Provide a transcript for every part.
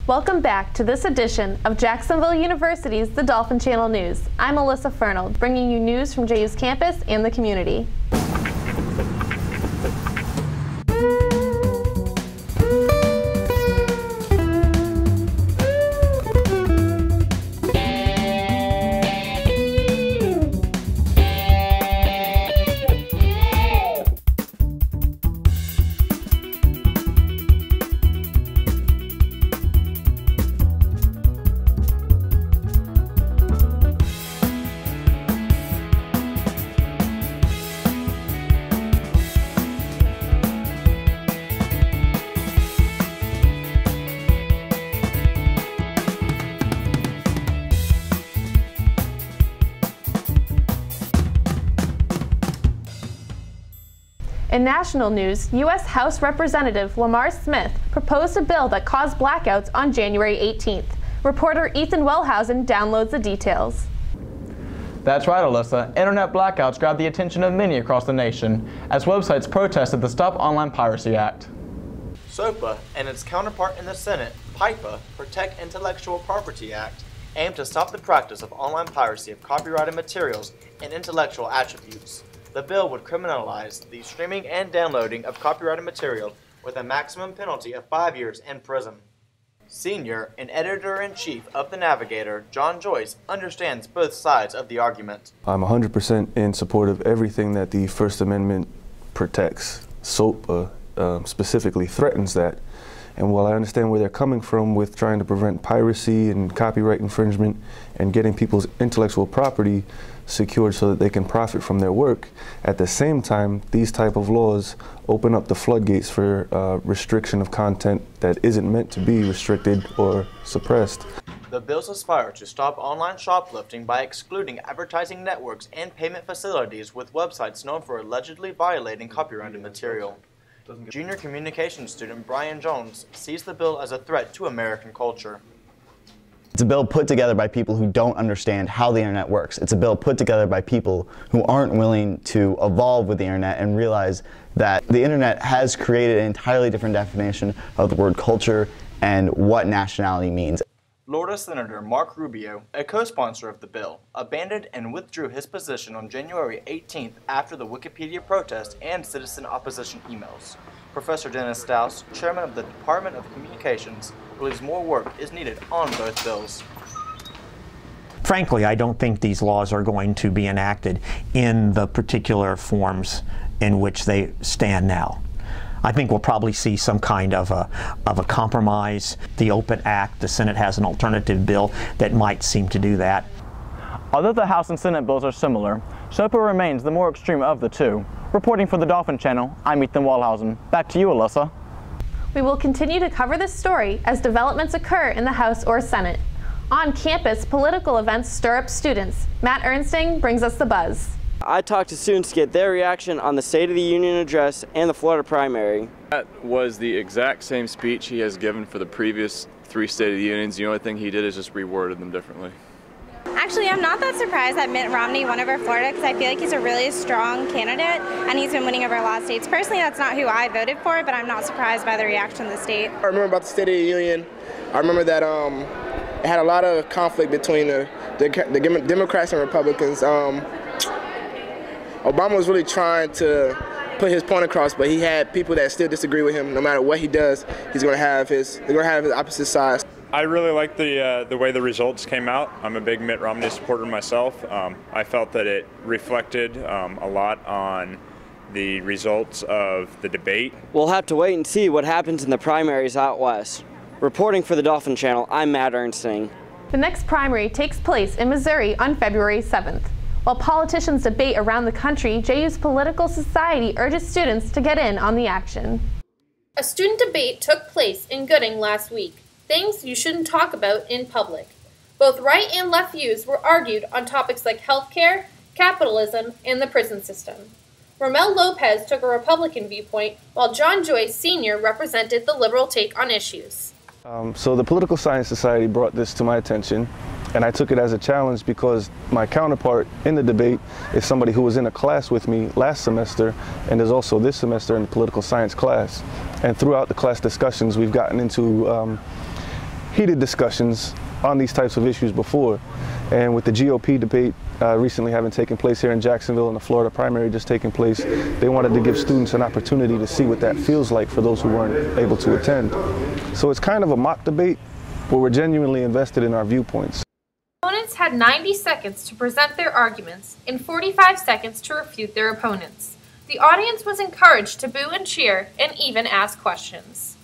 Welcome back to this edition of Jacksonville University's The Dolphin Channel News. I'm Alyssa Fernald, bringing you news from JU's campus and the community. In national news, U.S. House Representative Lamar Smith proposed a bill that caused blackouts on January 18th. Reporter Ethan Wellhausen downloads the details. That's right, Alyssa. Internet blackouts grabbed the attention of many across the nation as websites protested the Stop Online Piracy Act. SOPA and its counterpart in the Senate, PIPA, Protect Intellectual Property Act, aim to stop the practice of online piracy of copyrighted materials and intellectual attributes. The bill would criminalize the streaming and downloading of copyrighted material with a maximum penalty of 5 years in prison. Senior and editor-in-chief of The Navigator, John Joyce, understands both sides of the argument. I'm 100% in support of everything that the First Amendment protects. SOPA specifically threatens that. And while I understand where they're coming from with trying to prevent piracy and copyright infringement and getting people's intellectual property secured so that they can profit from their work, at the same time, these type of laws open up the floodgates for restriction of content that isn't meant to be restricted or suppressed. The bills aspire to stop online shoplifting by excluding advertising networks and payment facilities with websites known for allegedly violating copyrighted material. Junior communications student Brian Jones sees the bill as a threat to American culture. It's a bill put together by people who don't understand how the internet works. It's a bill put together by people who aren't willing to evolve with the internet and realize that the internet has created an entirely different definition of the word culture and what nationality means. Florida Senator Mark Rubio, a co-sponsor of the bill, abandoned and withdrew his position on January 18th after the Wikipedia protest and citizen opposition emails. Professor Dennis Staus, chairman of the Department of Communications, believes more work is needed on both bills. Frankly, I don't think these laws are going to be enacted in the particular forms in which they stand now. I think we'll probably see some kind of a compromise. The Open Act, the Senate has an alternative bill that might seem to do that. Although the House and Senate bills are similar, SOPA remains the more extreme of the two. Reporting for the Dolphin Channel, I'm Ethan Wellhausen. Back to you, Alyssa. We will continue to cover this story as developments occur in the House or Senate. On campus, political events stir up students. Matt Ernsting brings us the buzz. I talked to students to get their reaction on the State of the Union address and the Florida primary. That was the exact same speech he has given for the previous 3 State of the Unions. The only thing he did is just reworded them differently. Actually, I'm not that surprised that Mitt Romney won over Florida because I feel like he's a really strong candidate and he's been winning over a lot of states. Personally, that's not who I voted for, but I'm not surprised by the reaction of the state. I remember about the State of the Union. I remember that it had a lot of conflict between the Democrats and Republicans. Obama was really trying to put his point across, but he had people that still disagree with him. No matter what he does, they're going to have his opposite sides. I really like the way the results came out. I'm a big Mitt Romney supporter myself. I felt that it reflected a lot on the results of the debate. We'll have to wait and see what happens in the primaries out west. Reporting for the Dolphin Channel, I'm Matt Ernsting. The next primary takes place in Missouri on February 7th. While politicians debate around the country, JU's Political Society urges students to get in on the action. A student debate took place in Gooding last week. Things you shouldn't talk about in public. Both right and left views were argued on topics like healthcare, capitalism, and the prison system. Romel Lopez took a Republican viewpoint, while John Joyce Sr. represented the liberal take on issues. So the Political Science Society brought this to my attention, and I took it as a challenge because my counterpart in the debate is somebody who was in a class with me last semester and is also this semester in the political science class. And throughout the class discussions, we've gotten into heated discussions on these types of issues before. And with the GOP debate recently having taken place here in Jacksonville and the Florida primary just taking place, they wanted to give students an opportunity to see what that feels like for those who weren't able to attend. So it's kind of a mock debate where we're genuinely invested in our viewpoints. Opponents had 90 seconds to present their arguments and 45 seconds to refute their opponents. The audience was encouraged to boo and cheer and even ask questions.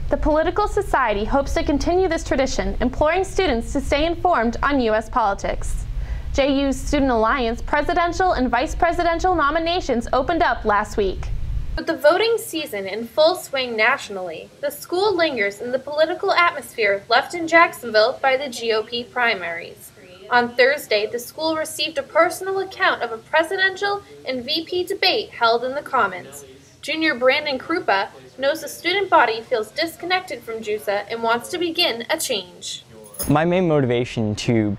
The Political Society hopes to continue this tradition, imploring students to stay informed on U.S. politics. JU's Student Alliance presidential and vice presidential nominations opened up last week. With the voting season in full swing nationally, the school lingers in the political atmosphere left in Jacksonville by the GOP primaries. On Thursday, the school received a personal account of a presidential and VP debate held in the Commons. Junior Brandon Krupa knows the student body feels disconnected from JUSA and wants to begin a change. My main motivation to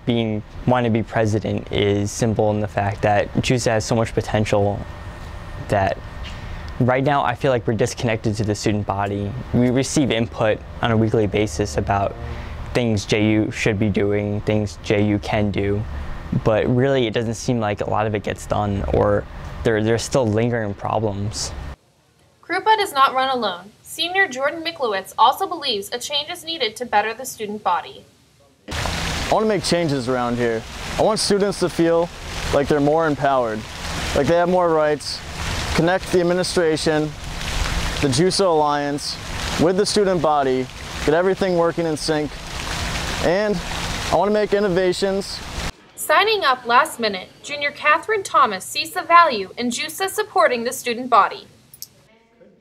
want to be president is simple in the fact that JUSA has so much potential that right now I feel like we're disconnected to the student body. We receive input on a weekly basis about things JU should be doing, things JU can do, but really it doesn't seem like a lot of it gets done, or there's still lingering problems. Krupa does not run alone. Senior Jordan Miklowitz also believes a change is needed to better the student body. I want to make changes around here. I want students to feel like they're more empowered, like they have more rights, connect the administration, the JUSA Alliance, with the student body, get everything working in sync, and I want to make innovations. Signing up last minute, junior Catherine Thomas sees the value in JUSA supporting the student body.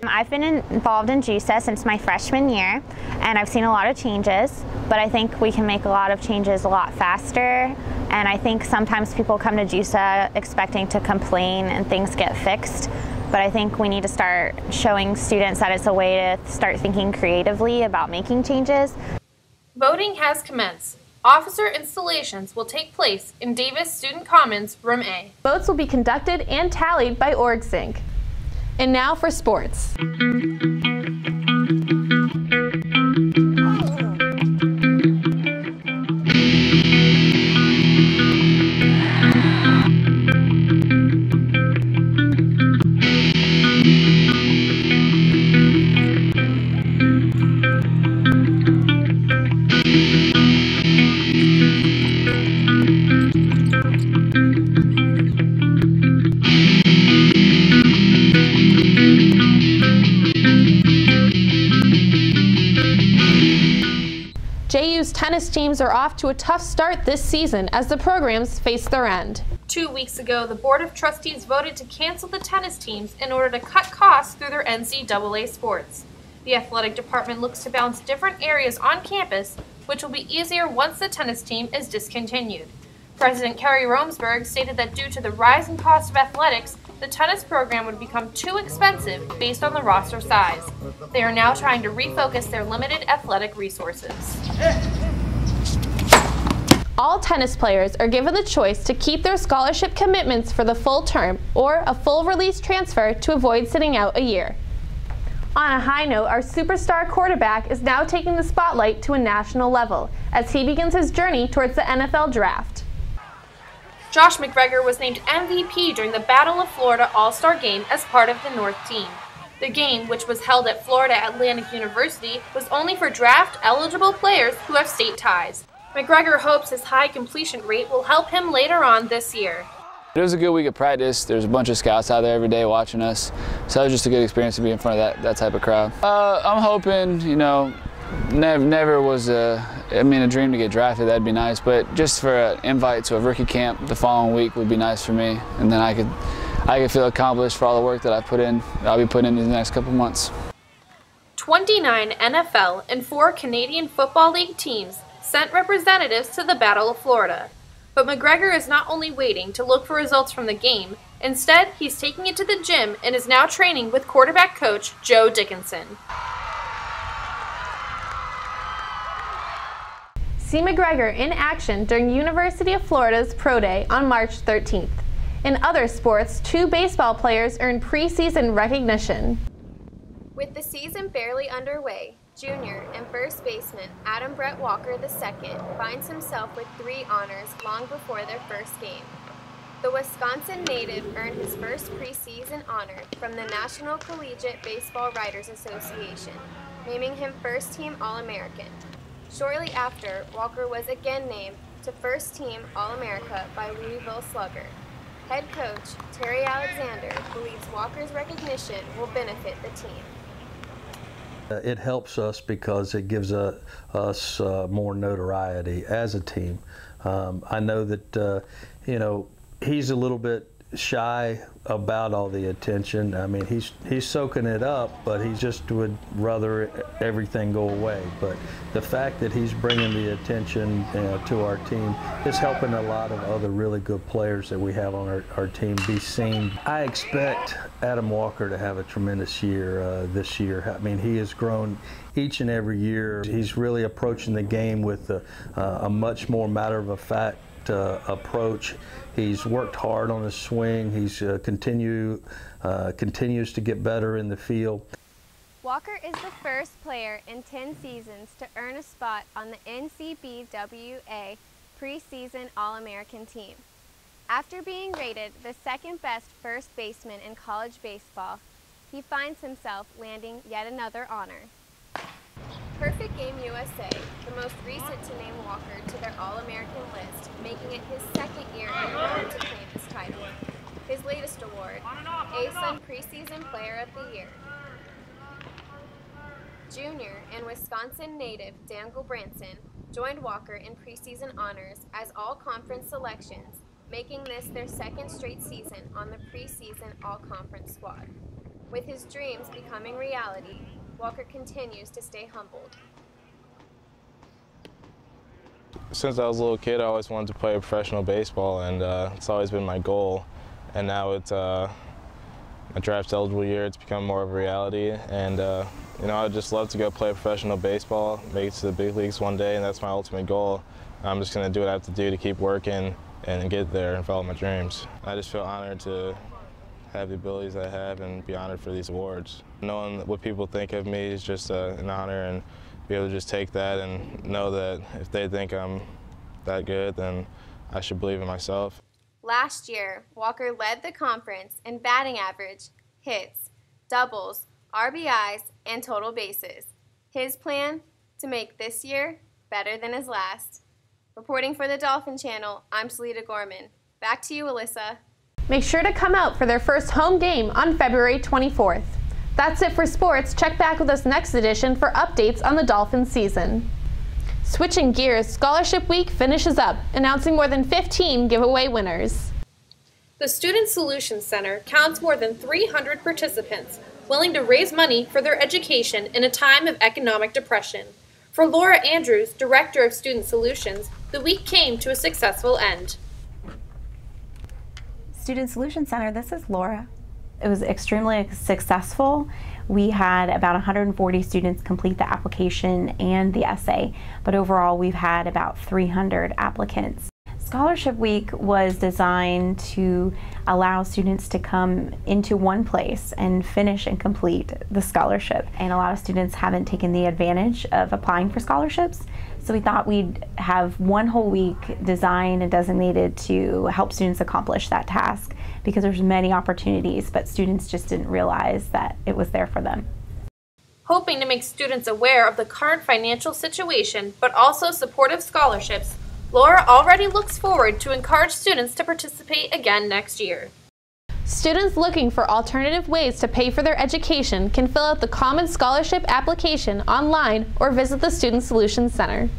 I've been involved in JUSA since my freshman year, and I've seen a lot of changes, but I think we can make a lot of changes a lot faster, and I think sometimes people come to JUSA expecting to complain and things get fixed, but I think we need to start showing students that it's a way to start thinking creatively about making changes. Voting has commenced. Officer installations will take place in Davis Student Commons, Room A. Votes will be conducted and tallied by OrgSync. And now for sports. JU's tennis teams are off to a tough start this season as the programs face their end. 2 weeks ago, the Board of Trustees voted to cancel the tennis teams in order to cut costs through their NCAA sports. The athletic department looks to balance different areas on campus, which will be easier once the tennis team is discontinued. President Kerry Romsberg stated that due to the rising cost of athletics, the tennis program would become too expensive based on the roster size. They are now trying to refocus their limited athletic resources. All tennis players are given the choice to keep their scholarship commitments for the full term or a full release transfer to avoid sitting out a year. On a high note, our superstar quarterback is now taking the spotlight to a national level as he begins his journey towards the NFL draft. Josh McGregor was named MVP during the Battle of Florida All-Star Game as part of the North team. The game, which was held at Florida Atlantic University, was only for draft-eligible players who have state ties. McGregor hopes his high completion rate will help him later on this year. It was a good week of practice. There's a bunch of scouts out there every day watching us, so it was just a good experience to be in front of that type of crowd. I'm hoping, never was a dream to get drafted. That'd be nice, but just for an invite to a rookie camp the following week would be nice for me, and then I could feel accomplished for all the work that I'll be putting in these next couple months. 29 NFL and 4 Canadian Football League teams sent representatives to the Battle of Florida. But McGregor is not only waiting to look for results from the game, instead he's taking it to the gym and is now training with quarterback coach Joe Dickinson. See McGregor in action during University of Florida's Pro Day on March 13th. In other sports, 2 baseball players earned preseason recognition. With the season barely underway, Junior and first baseman Adam Brett Walker II finds himself with 3 honors long before their first game. The Wisconsin native earned his first preseason honor from the National Collegiate Baseball Writers Association, naming him first-team All-American. Shortly after, Walker was again named to first-team All-America by Louisville Slugger. Head coach Terry Alexander believes Walker's recognition will benefit the team. It helps us because it gives us more notoriety as a team. I know that, he's a little bit shy about all the attention. I mean, he's soaking it up, but he just would rather everything go away. But the fact that he's bringing the attention to our team is helping a lot of other really good players that we have on our team be seen. I expect Adam Walker to have a tremendous year this year. I mean, he has grown each and every year. He's really approaching the game with a much more matter-of-fact approach. He's worked hard on his swing. He's continues to get better in the field. Walker is the first player in 10 seasons to earn a spot on the NCBWA preseason All-American team. After being rated the second best first baseman in college baseball, he finds himself landing yet another honor. Perfect Game USA, the most recent to name Walker to their All-American list, making it his second year in a row to claim this title. His latest award, ASUN Preseason Player of the Year. Junior and Wisconsin native Dan Gulbranson joined Walker in preseason honors as all-conference selections, making this their second straight season on the preseason all-conference squad. With his dreams becoming reality, Walker continues to stay humbled. Since I was a little kid, I always wanted to play professional baseball, and it's always been my goal. And now it's a draft-eligible year. It's become more of a reality, and I'd just love to go play professional baseball, make it to the big leagues one day, and that's my ultimate goal. I'm just going to do what I have to do to keep working and get there and follow my dreams. I just feel honored to have the abilities I have and be honored for these awards. Knowing what people think of me is just an honor, and be able to just take that and know that if they think I'm that good, then I should believe in myself. Last year, Walker led the conference in batting average, hits, doubles, RBIs, and total bases. His plan? To make this year better than his last. Reporting for the Dolphin Channel, I'm Salita Gorman. Back to you, Alyssa. Make sure to come out for their first home game on February 24th. That's it for sports. Check back with us next edition for updates on the Dolphins season. Switching gears, Scholarship Week finishes up, announcing more than 15 giveaway winners. The Student Solutions Center counts more than 300 participants willing to raise money for their education in a time of economic depression. For Laura Andrews, Director of Student Solutions, the week came to a successful end. Student Solutions Center, this is Laura. It was extremely successful. We had about 140 students complete the application and the essay, but overall we've had about 300 applicants. Scholarship Week was designed to allow students to come into one place and finish and complete the scholarship. And a lot of students haven't taken the advantage of applying for scholarships. So we thought we'd have one whole week designed and designated to help students accomplish that task, because there's many opportunities, but students just didn't realize that it was there for them. Hoping to make students aware of the current financial situation, but also supportive scholarships, Laura already looks forward to encourage students to participate again next year. Students looking for alternative ways to pay for their education can fill out the Common Scholarship application online or visit the Student Solutions Center.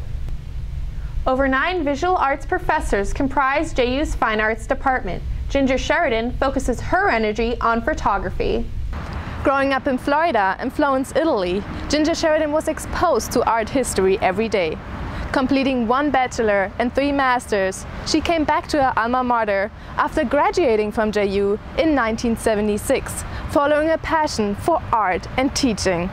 Over 9 visual arts professors comprise JU's Fine Arts Department. Ginger Sheridan focuses her energy on photography. Growing up in Florida and Florence, Italy, Ginger Sheridan was exposed to art history every day. Completing 1 bachelor and 3 masters, she came back to her alma mater after graduating from JU in 1976, following a passion for art and teaching.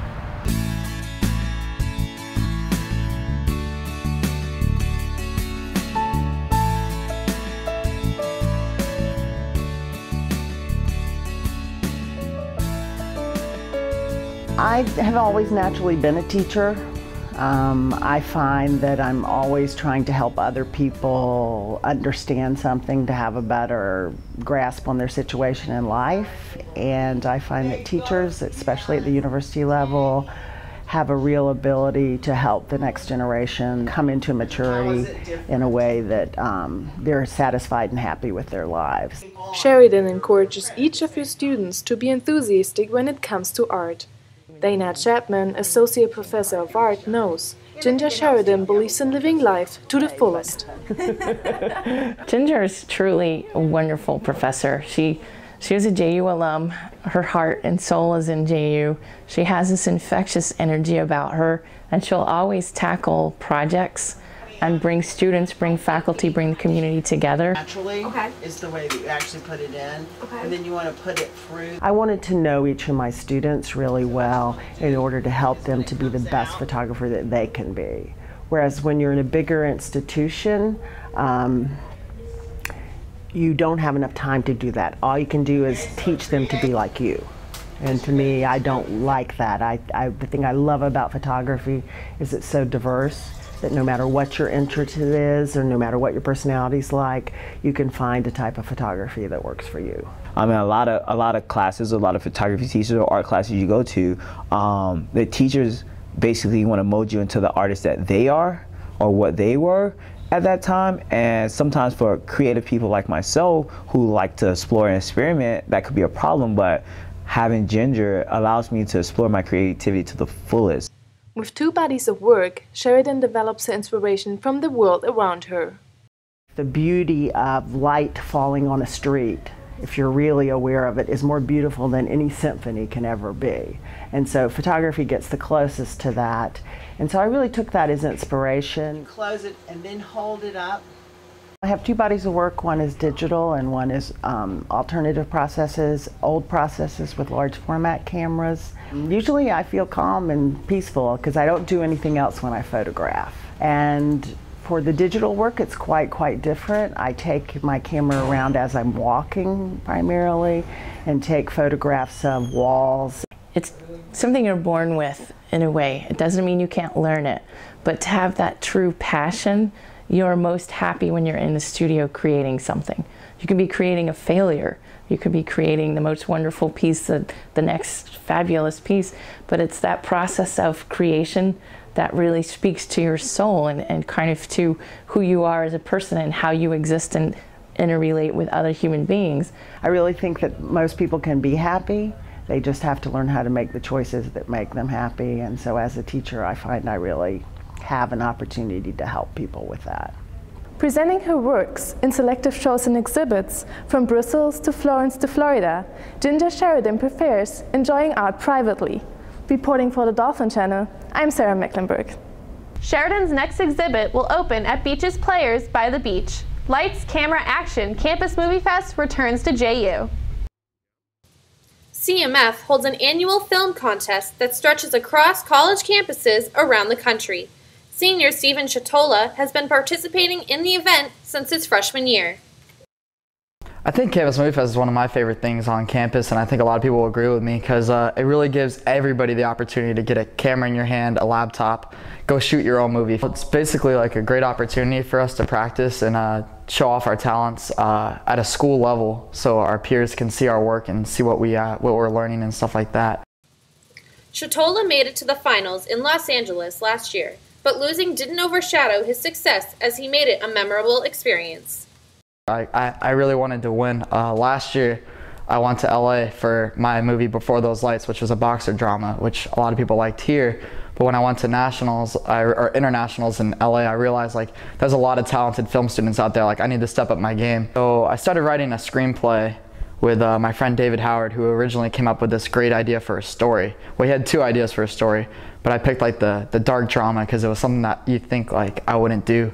I have always naturally been a teacher. I find that I'm always trying to help other people understand something, to have a better grasp on their situation in life. And I find that teachers, especially at the university level, have a real ability to help the next generation come into maturity in a way that they're satisfied and happy with their lives. Sheridan encourages each of her students to be enthusiastic when it comes to art. Dana Chapman, Associate Professor of Art, knows Ginger Sheridan believes in living life to the fullest. Ginger is truly a wonderful professor. She was a JU alum. Her heart and soul is in JU. She has this infectious energy about her, and she'll always tackle projects and bring students, bring faculty, bring the community together. Naturally is the way that you actually put it in, and then you want to put it through. I wanted to know each of my students really well in order to help them to be the best photographer that they can be. Whereas when you're in a bigger institution, you don't have enough time to do that. All you can do is teach them to be like you. And to me, I don't like that. The thing I love about photography is it's so diverse that no matter what your interest is or no matter what your personality's like, you can find a type of photography that works for you. I mean, a lot of classes, a lot of photography teachers or art classes you go to, the teachers basically want to mold you into the artist that they are or what they were at that time. And sometimes for creative people like myself who like to explore and experiment, that could be a problem, but having Ginger allows me to explore my creativity to the fullest. With 2 bodies of work, Sheridan develops her inspiration from the world around her. The beauty of light falling on a street, if you're really aware of it, is more beautiful than any symphony can ever be. And so photography gets the closest to that. And so I really took that as inspiration. Close it and then hold it up. I have 2 bodies of work. One is digital and one is alternative processes, old processes with large format cameras. Usually I feel calm and peaceful because I don't do anything else when I photograph. And for the digital work, it's quite different. I take my camera around as I'm walking primarily and take photographs of walls. It's something you're born with in a way. It doesn't mean you can't learn it, but to have that true passion, you're most happy when you're in the studio creating something. You can be creating a failure. You could be creating the most wonderful piece, the next fabulous piece, but it's that process of creation that really speaks to your soul and kind of to who you are as a person and how you exist and interrelate with other human beings. I really think that most people can be happy. They just have to learn how to make the choices that make them happy. And so as a teacher, I find I really have an opportunity to help people with that. Presenting her works in selective shows and exhibits, from Brussels to Florence to Florida, Ginger Sheridan prefers enjoying art privately. Reporting for the Dolphin Channel, I'm Sarah Mecklenburg. Sheridan's next exhibit will open at Beach's Players by the Beach. Lights, Camera, Action Campus Movie Fest returns to JU. CMF holds an annual film contest that stretches across college campuses around the country. Senior Steven Chatola has been participating in the event since his freshman year. I think Campus Movie Fest is one of my favorite things on campus, and I think a lot of people will agree with me because it really gives everybody the opportunity to get a camera in your hand, a laptop, go shoot your own movie. It's basically like a great opportunity for us to practice and show off our talents at a school level so our peers can see our work and see what we're learning and stuff like that. Chatola made it to the finals in Los Angeles last year, but losing didn't overshadow his success as he made it a memorable experience. I really wanted to win. Last year I went to LA for my movie Before Those Lights, which was a boxer drama, which a lot of people liked here. But when I went to nationals or internationals in LA, I realized like there's a lot of talented film students out there. Like I need to step up my game. So I started writing a screenplay with my friend David Howard, who originally came up with this great idea for a story. Well, he had 2 ideas for a story, but I picked like the dark drama because it was something that you'd think like I wouldn't do.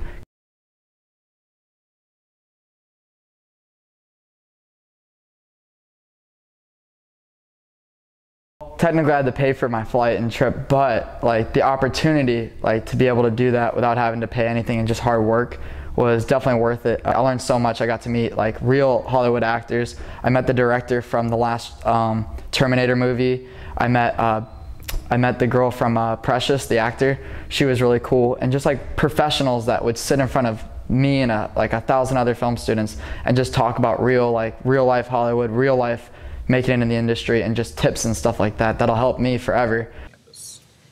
Technically I had to pay for my flight and trip, but like the opportunity like to be able to do that without having to pay anything and just hard work was definitely worth it. I learned so much. I got to meet like real Hollywood actors. I met the director from the last Terminator movie. I met I met the girl from Precious, the actor. She was really cool, and just like professionals that would sit in front of me and like 1,000 other film students and just talk about real life Hollywood, real life making it in the industry, and just tips and stuff like that. That'll help me forever.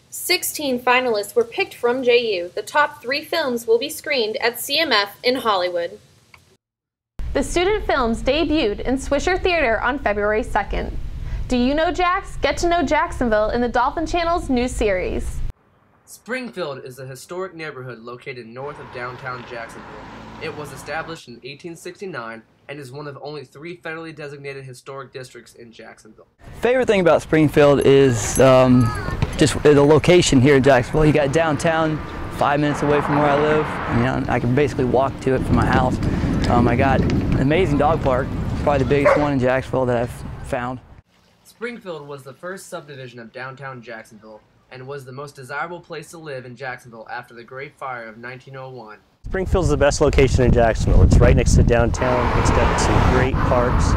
16 finalists were picked from JU. The top 3 films will be screened at CMF in Hollywood. The student films debuted in Swisher Theater on February 2nd. Do you know Jax? Get to know Jacksonville in the Dolphin Channel's new series. Springfield is a historic neighborhood located north of downtown Jacksonville. It was established in 1869 and is one of only 3 federally designated historic districts in Jacksonville. Favorite thing about Springfield is just the location here in Jacksonville. You got downtown 5 minutes away from where I live. I can basically walk to it from my house. I got an amazing dog park, probably the biggest one in Jacksonville that I've found. Springfield was the first subdivision of downtown Jacksonville and was the most desirable place to live in Jacksonville after the Great Fire of 1901. Springfield's the best location in Jacksonville. It's right next to downtown. It's got some great parks,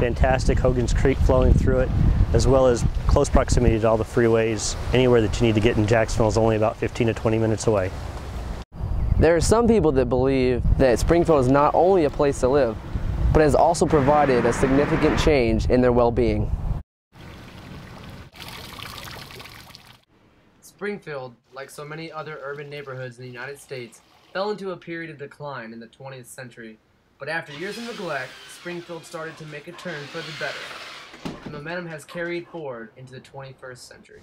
fantastic Hogan's Creek flowing through it, as well as close proximity to all the freeways. Anywhere that you need to get in Jacksonville is only about 15 to 20 minutes away. There are some people that believe that Springfield is not only a place to live, but has also provided a significant change in their well-being. Springfield, like so many other urban neighborhoods in the United States, fell into a period of decline in the 20th century. But after years of neglect, Springfield started to make a turn for the better. The momentum has carried forward into the 21st century.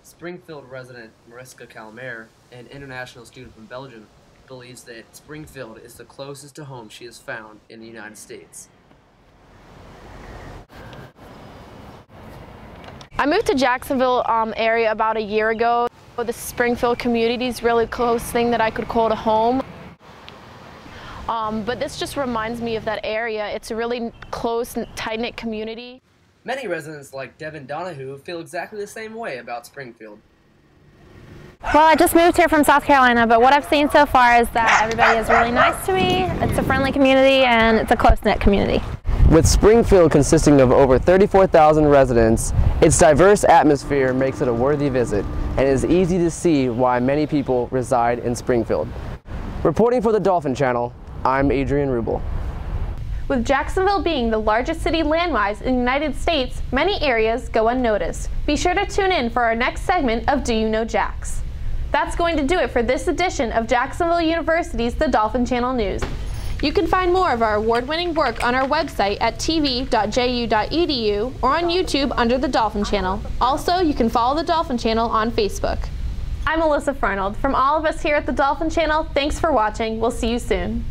Springfield resident Mariska Calmer, an international student from Belgium, believes that Springfield is the closest to home she has found in the United States. I moved to Jacksonville area about a year ago. The Springfield community is really close thing that I could call to home. But this just reminds me of that area. It's a really close and tight-knit community. Many residents like Devin Donahue feel exactly the same way about Springfield. Well, I just moved here from South Carolina, but what I've seen so far is that everybody is really nice to me. It's a friendly community and it's a close-knit community. With Springfield consisting of over 34,000 residents, its diverse atmosphere makes it a worthy visit, and it is easy to see why many people reside in Springfield. Reporting for the Dolphin Channel, I'm Adrian Rubel. With Jacksonville being the largest city land-wise in the United States, many areas go unnoticed. Be sure to tune in for our next segment of Do You Know Jax? That's going to do it for this edition of Jacksonville University's The Dolphin Channel News. You can find more of our award-winning work on our website at tv.ju.edu or on YouTube under The Dolphin Channel. Also, you can follow The Dolphin Channel on Facebook. I'm Alyssa Farnold. From all of us here at The Dolphin Channel, thanks for watching. We'll see you soon.